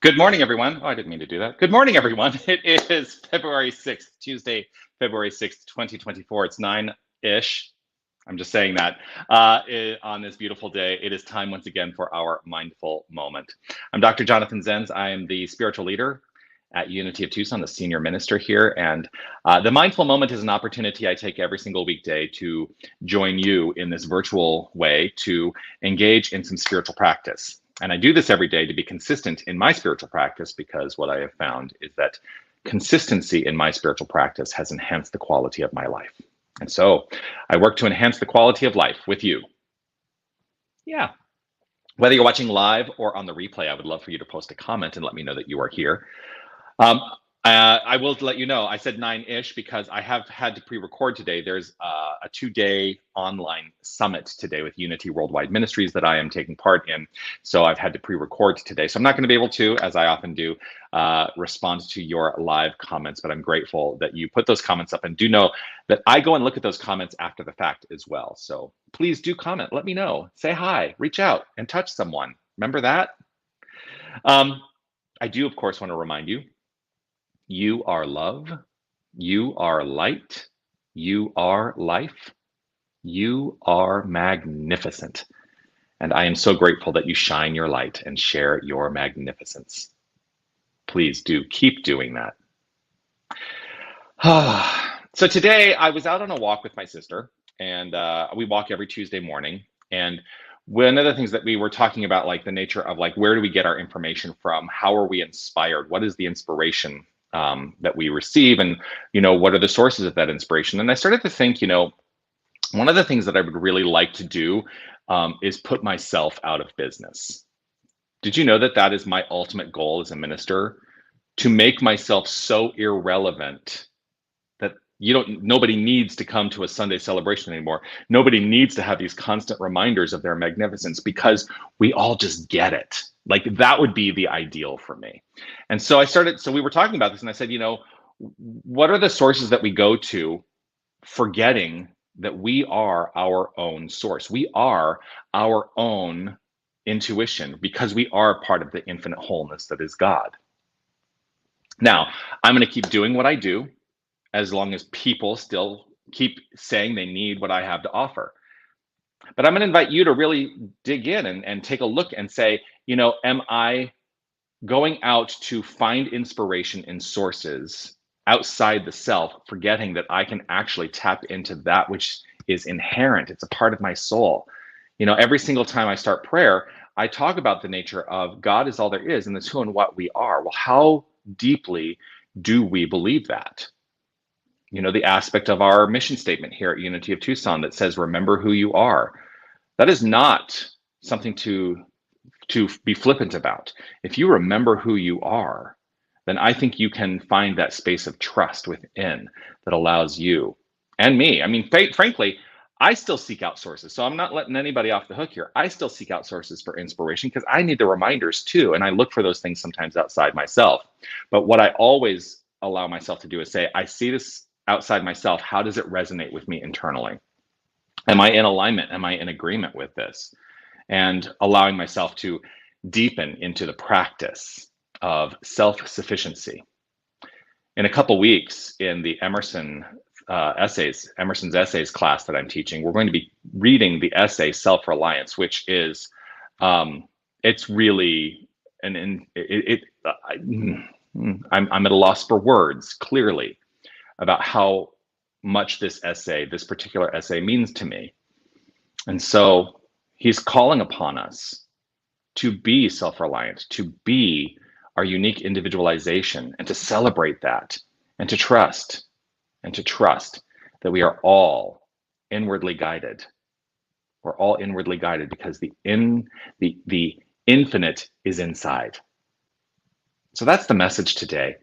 Good morning, everyone. Oh, I didn't mean to do that. Good morning, everyone. It is February 6th, Tuesday, February 6th, 2024. It's 9-ish. I'm just saying that on this beautiful day. It is time once again for our mindful moment. I'm Dr. Jonathan Zenz. I am the spiritual leader at Unity of Tucson, the senior minister here. And the mindful moment is an opportunity I take every single weekday to join you in this virtual way to engage in some spiritual practice. And I do this every day to be consistent in my spiritual practice, because what I have found is that consistency in my spiritual practice has enhanced the quality of my life. And so I work to enhance the quality of life with you. Yeah. Whether you're watching live or on the replay, I would love for you to post a comment and let me know that you are here. Um, I will let you know, I said 9-ish because I have had to pre-record today. There's a 2-day online summit today with Unity Worldwide Ministries that I am taking part in. So I've had to pre-record today. So I'm not going to be able to, as I often do, respond to your live comments, but I'm grateful that you put those comments up, and do know that I go and look at those comments after the fact as well. So please do comment, let me know, say hi, reach out and touch someone. Remember that? I do, of course, want to remind you, you are love, you are light, you are life, you are magnificent. And I am so grateful that you shine your light and share your magnificence. Please do keep doing that. So today I was out on a walk with my sister, and we walk every Tuesday morning. And one of the things that we were talking about, like the nature of like, where do we get our information from? How are we inspired? What is the inspiration that we receive? And, what are the sources of that inspiration? And I started to think, one of the things that I would really like to do is put myself out of business. Did you know that that is my ultimate goal as a minister? To make myself so irrelevant that nobody needs to come to a Sunday celebration anymore. Nobody needs to have these constant reminders of their magnificence, because we all just get it. Like, that would be the ideal for me. And so we were talking about this, and I said, what are the sources that we go to, forgetting that we are our own source? We are our own intuition, because we are part of the infinite wholeness that is God. Now, I'm going to keep doing what I do, as long as people still keep saying they need what I have to offer. But I'm going to invite you to really dig in and take a look and say, am I going out to find inspiration in sources outside the self, forgetting that I can actually tap into that which is inherent? It's a part of my soul. Every single time I start prayer, I talk about the nature of God is all there is, and it's who and what we are. Well, how deeply do we believe that? The aspect of our mission statement here at Unity of Tucson that says, remember who you are. That is not something to be flippant about. If you remember who you are, then I think you can find that space of trust within that allows you and me. I mean, frankly, I still seek out sources. So I'm not letting anybody off the hook here. I still seek out sources for inspiration, because I need the reminders too. And I look for those things sometimes outside myself. But what I always allow myself to do is say, I see this outside myself. How does it resonate with me internally? Am I in alignment? Am I in agreement with this? And allowing myself to deepen into the practice of self-sufficiency. In a couple weeks, in the Emerson's essays class that I'm teaching, we're going to be reading the essay Self-Reliance, which is, it's really, I'm at a loss for words, clearly, about how much this particular essay means to me. And so he's calling upon us to be self-reliant, to be our unique individualization, and to celebrate that, and to trust that we are all inwardly guided. We're all inwardly guided because the infinite is inside. So that's the message today.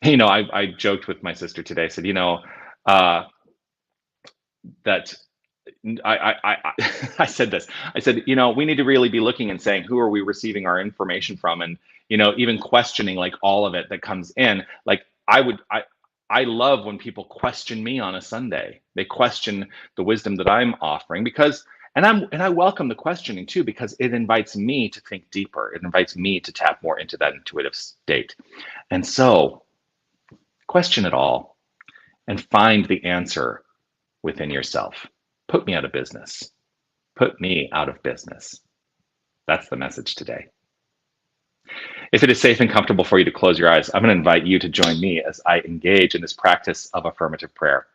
I joked with my sister today. I said, that I said this. I said, we need to really be looking and saying, who are we receiving our information from? And, even questioning like all of it that comes in. Like I love when people question me on a Sunday. They question the wisdom that I'm offering, because And I welcome the questioning too, because it invites me to think deeper. It invites me to tap more into that intuitive state. And so question it all and find the answer within yourself. Put me out of business. Put me out of business. That's the message today. If it is safe and comfortable for you to close your eyes, I'm going to invite you to join me as I engage in this practice of affirmative prayer.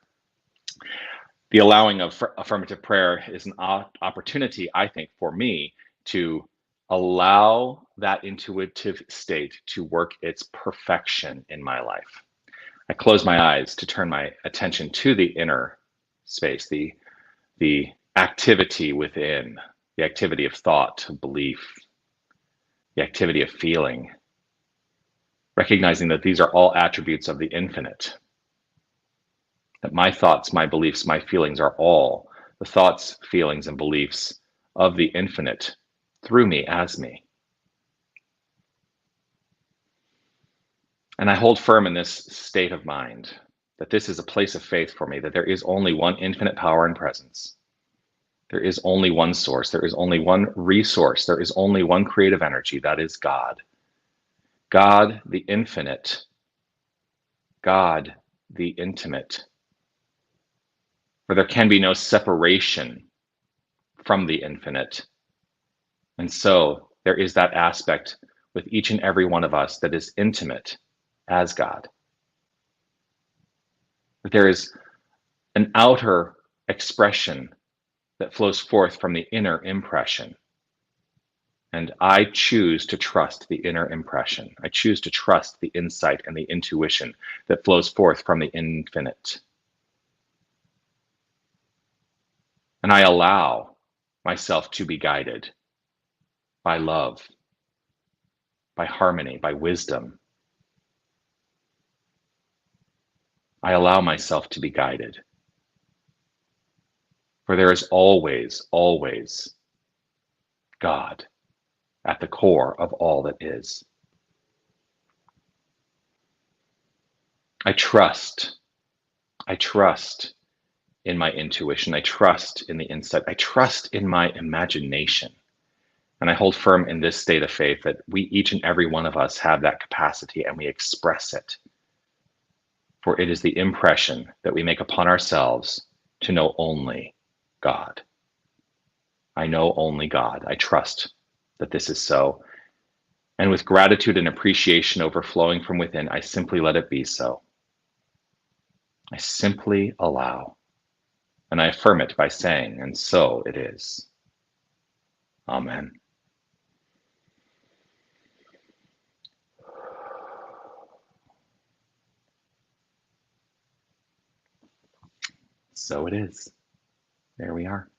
The allowing of affirmative prayer is an opportunity, I think, for me to allow that intuitive state to work its perfection in my life. I close my eyes to turn my attention to the inner space, the activity within, the activity of thought, of belief, the activity of feeling, recognizing that these are all attributes of the infinite, that my thoughts, my beliefs, my feelings are all the thoughts, feelings, and beliefs of the infinite through me, as me. And I hold firm in this state of mind that this is a place of faith for me, that there is only one infinite power and presence. There is only one source. There is only one resource. There is only one creative energy. That is God. God, the infinite. God, the intimate. For there can be no separation from the infinite. And so there is that aspect with each and every one of us that is intimate as God. That there is an outer expression that flows forth from the inner impression. And I choose to trust the inner impression. I choose to trust the insight and the intuition that flows forth from the infinite. And I allow myself to be guided by love, by harmony, by wisdom. I allow myself to be guided. For there is always, always God at the core of all that is. I trust in my intuition. I trust in the insight. I trust in my imagination. And I hold firm in this state of faith that we, each and every one of us, have that capacity and we express it. For it is the impression that we make upon ourselves to know only God. I know only God. I trust that this is so. And with gratitude and appreciation overflowing from within, I simply let it be so. I simply allow. And I affirm it by saying, and so it is. Amen. So it is. There we are.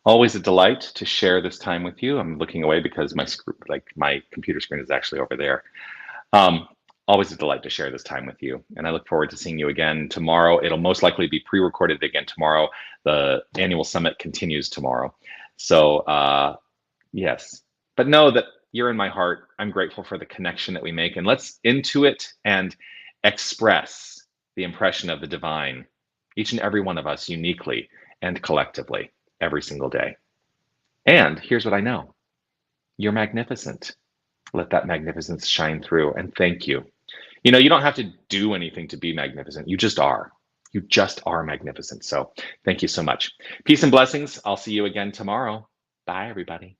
Always a delight to share this time with you. I'm looking away because my computer screen is actually over there. Always a delight to share this time with you. And I look forward to seeing you again tomorrow. It'll most likely be pre-recorded again tomorrow. The annual summit continues tomorrow. So yes, but know that you're in my heart. I'm grateful for the connection that we make, and let's intuit and express the impression of the divine, each and every one of us uniquely and collectively every single day. And here's what I know. You're magnificent. Let that magnificence shine through, and thank you. You know, you don't have to do anything to be magnificent. You just are. You just are magnificent. So thank you so much. Peace and blessings. I'll see you again tomorrow. Bye, everybody.